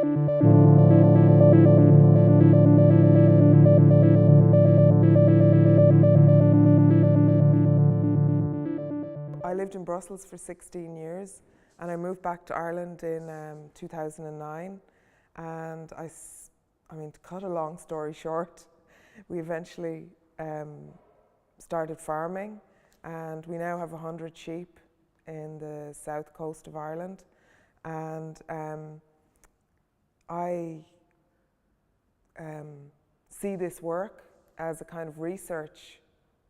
I lived in Brussels for 16 years and I moved back to Ireland in 2009, and I mean, to cut a long story short, we eventually started farming, and we now have 100 sheep in the south coast of Ireland. And I see this work as a kind of research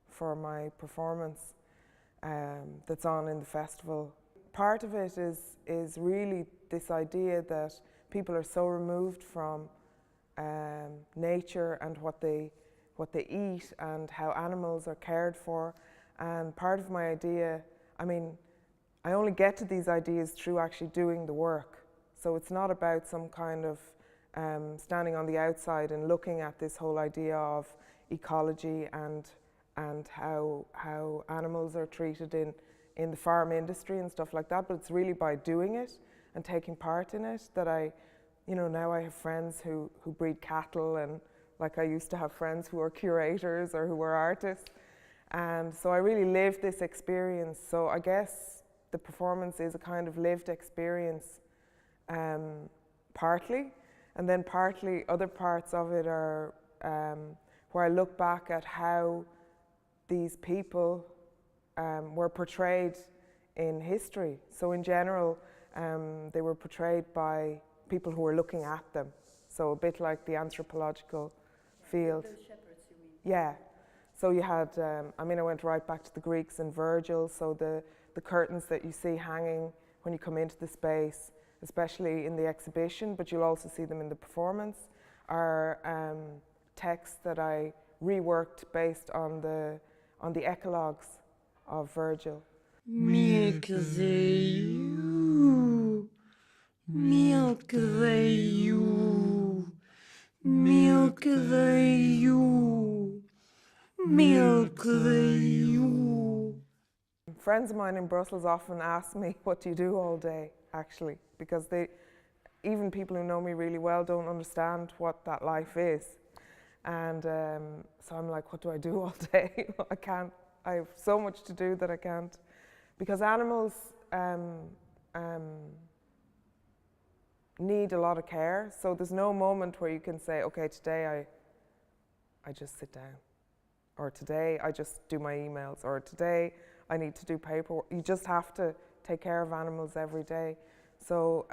for my performance that's on in the festival. Part of it is really this idea that people are so removed from nature and what they eat and how animals are cared for. And part of my idea, I mean, I only get to these ideas through actually doing the work. So it's not about some kind of standing on the outside and looking at this whole idea of ecology and how animals are treated in the farm industry and stuff like that, but it's really by doing it and taking part in it that now I have friends who breed cattle, and like I used to have friends who were curators or who were artists. And so I really lived this experience. So I guess the performance is a kind of lived experience, partly, and then partly other parts of it are where I look back at how these people were portrayed in history. So in general, they were portrayed by people who were looking at them. So a bit like the anthropological field. Those shepherds, you mean? Yeah. So you had, I went right back to the Greeks and Virgil. So the curtains that you see hanging when you come into the space, especially in the exhibition, but you'll also see them in the performance, are texts that I reworked based on the eclogues of Virgil. Milk the ewe, milk the ewe, milk the ewe, milk the ewe. Friends of mine in Brussels often ask me, what do you do all day, actually? Because even people who know me really well don't understand what that life is. And so I'm like, what do I do all day? I have so much to do that I can't. Because animals need a lot of care. So there's no moment where you can say, okay, today I just sit down. Or today I just do my emails. Or today I need to do paperwork. You just have to take care of animals every day. So,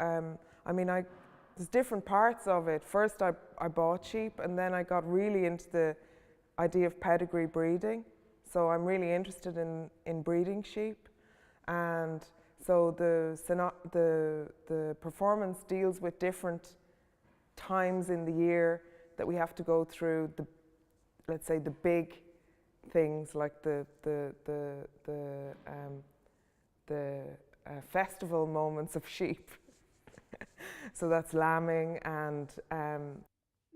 there's different parts of it. First I bought sheep, and then I got really into the idea of pedigree breeding. So I'm really interested in breeding sheep. And so the performance deals with different times in the year that we have to go through let's say the big things like the festival moments of sheep. So that's lambing and...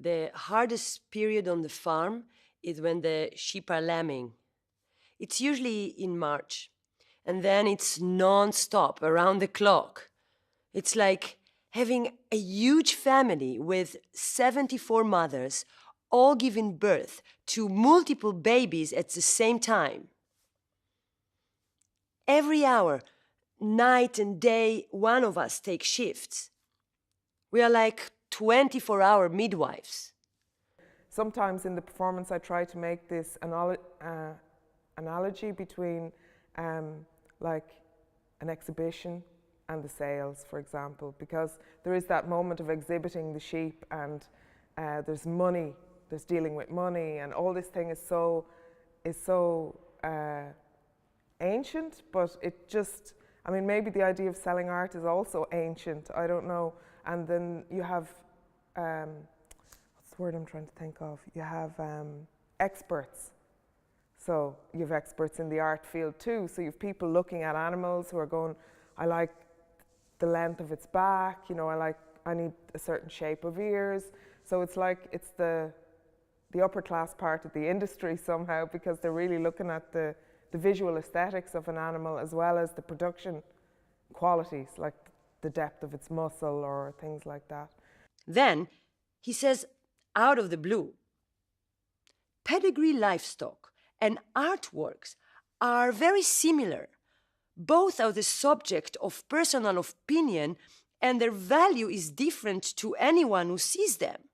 The hardest period on the farm is when the sheep are lambing. It's usually in March, and then it's non-stop, around the clock. It's like having a huge family with 74 mothers, all giving birth to multiple babies at the same time. Every hour, night and day, one of us takes shifts. We are like 24-hour midwives. Sometimes in the performance I try to make this analogy between like an exhibition and the sales, for example, because there is that moment of exhibiting the sheep, and there's money, there's dealing with money, and all this thing is so ancient, but it just, maybe the idea of selling art is also ancient, I don't know. And then you have, what's the word I'm trying to think of? You have experts. So you have experts in the art field too. So you have people looking at animals who are going, I like the length of its back, I need a certain shape of ears. So it's like it's the upper class part of the industry somehow, because they're really looking at the visual aesthetics of an animal as well as the production qualities, like the depth of its muscle or things like that. Then he says, out of the blue, pedigree livestock and artworks are very similar. Both are the subject of personal opinion, and their value is different to anyone who sees them.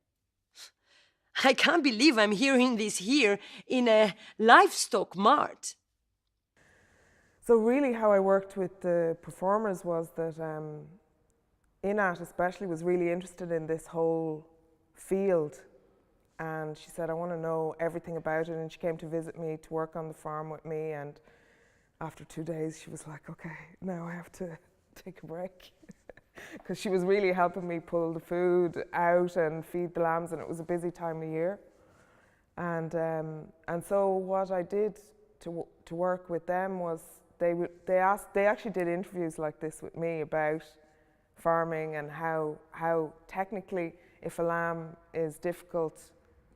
I can't believe I'm hearing this here in a livestock mart. So really how I worked with the performers was that Inat especially was really interested in this whole field, and she said, I want to know everything about it, and she came to visit me to work on the farm with me, and after 2 days she was like, okay, now I have to take a break because she was really helping me pull the food out and feed the lambs, and it was a busy time of year. And so what I did to work with them was they actually did interviews like this with me about farming and how technically, if a lamb is difficult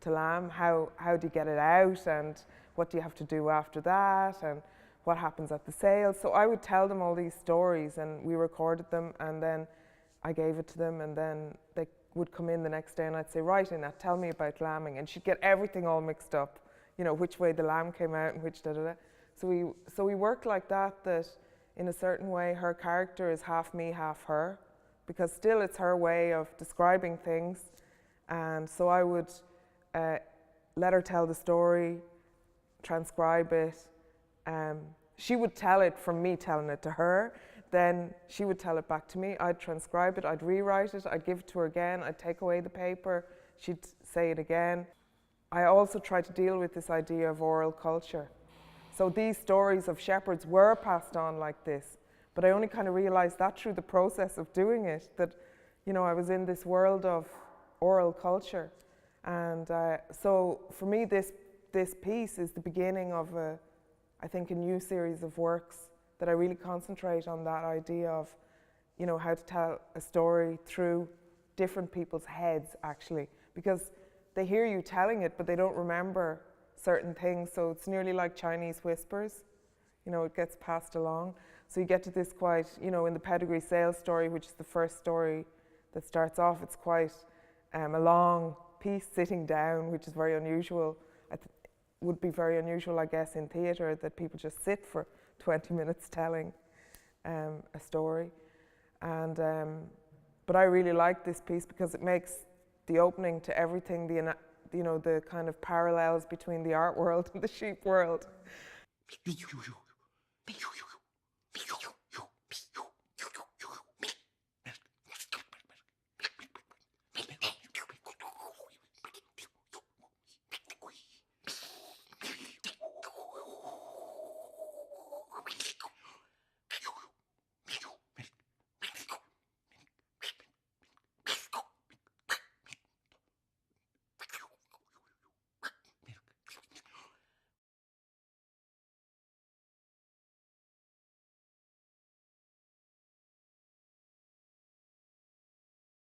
to lamb, how do you get it out, and what do you have to do after that, and what happens at the sale. So I would tell them all these stories, and we recorded them, and then I gave it to them, and then they would come in the next day and I'd say, right, Inat, tell me about lambing, and she'd get everything all mixed up, you know, which way the lamb came out and which da-da-da. So we worked like that in a certain way her character is half me, half her, because still it's her way of describing things. And so I would let her tell the story, transcribe it. She would tell it from me telling it to her. Then she would tell it back to me. I'd transcribe it, I'd rewrite it, I'd give it to her again, I'd take away the paper, she'd say it again. I also tried to deal with this idea of oral culture. So these stories of shepherds were passed on like this, but I only kind of realized that through the process of doing it, that, you know, I was in this world of oral culture. And so for me, this piece is the beginning of I think a new series of works that I really concentrate on that idea of, you know, how to tell a story through different people's heads, actually, because they hear you telling it, but they don't remember certain things. So it's nearly like Chinese whispers, you know, it gets passed along. So you get to this quite, you know, in the pedigree sales story, which is the first story that starts off, it's quite a long piece sitting down, which is very unusual. Would be very unusual, I guess, in theatre, that people just sit for 20 minutes telling a story. And but I really like this piece because it makes the opening to everything, you know, the kind of parallels between the art world and the sheep world.